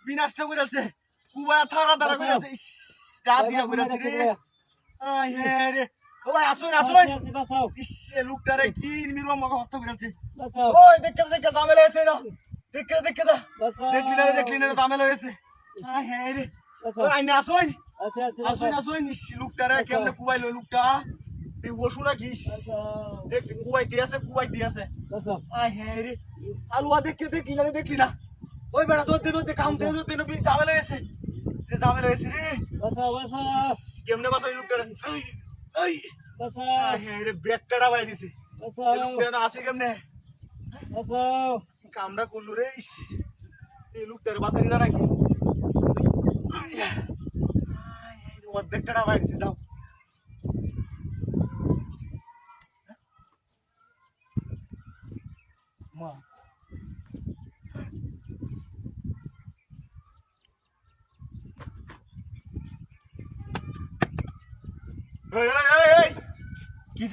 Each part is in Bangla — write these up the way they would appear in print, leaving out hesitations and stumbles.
বিনাশটা করেছে কুবায়া থারা দাঁড়া করেছে গা দিয়া করেছে রে আয় রে ও ভাই আসুন লোকটারে কি নির্মম মগা হত্যা করেছে ওই দেখে ঝামেলা হয়েছে না দেখে যা দেখলি না ঝামেলা হয়েছে আয় রে ও আইনে আসুন লোকটারে কেমনে কুবাইলো লোকটা এই ওষু নাকি দেখছি কুবাই দিয়েছে আয় রে চালুয়া দেখলি না ওই বেড়া ধরতে কাম ধরতে ঝামেলা হয়েছে রে কেমনে বাঁচাই লোকটারে রে ব্যাগটা বাই দিছে লোকটা আছে কেমনে কামটা করলো রে এই লোকটার বাঁচানি জানা কি অর্ধেকটা বাই দিছে দাও মা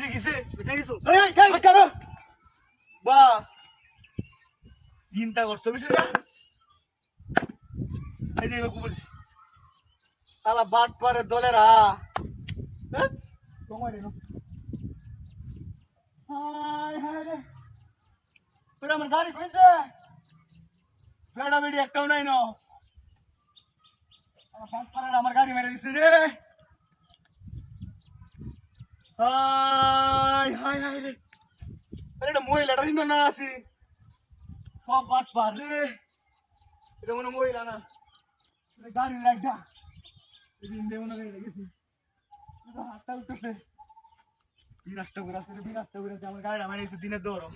কিসে বা চিন্তা করছো বিষয়টা এই যে বলছি তালা বাট পারে দলের আমার গাড়ি খুঁজছে বেড়া বেড়ি একটাও নাই না আমার গাড়ি মেরে দিচ্ছে রে হাই রে আরে এটা মহিলাটা কিন্তু না আছি সব বাট পার রে এটা মনে মহিলা না গাড়ির একটা হাতটা উঠতেছে বিরাটটা ঘুরাচ্ছে আমার গাড়িটা মারিয়েছে দিনের দৌড়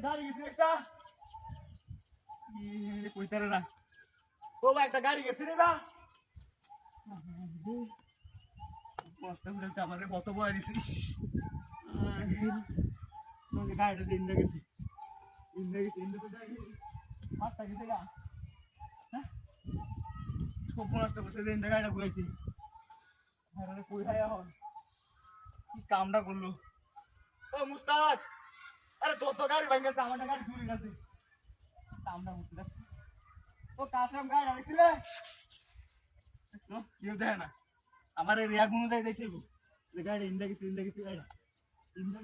গাড়ি গেছে একটা কইতারে না ও ভাই একটা গাড়ি গেছে রে না আমার কত বয় দিছিস গাড়িটা দিন গেছে গাড়িটা ঘুরাইছি কি কামটা করলো ও মুস্তাক আরে তোর তো গাড়ি ভাঙ গেছে আমার গাড়ি চুরি গেছে কামটা করতে যাচ্ছে ও কাশরাম গাড়ি আইছিলে দেখছো কেউ দেখে না আমার রিয়া গুনো যাই দেখে গাড়ি ইন্দা গেছে গাড়ি ইন্দা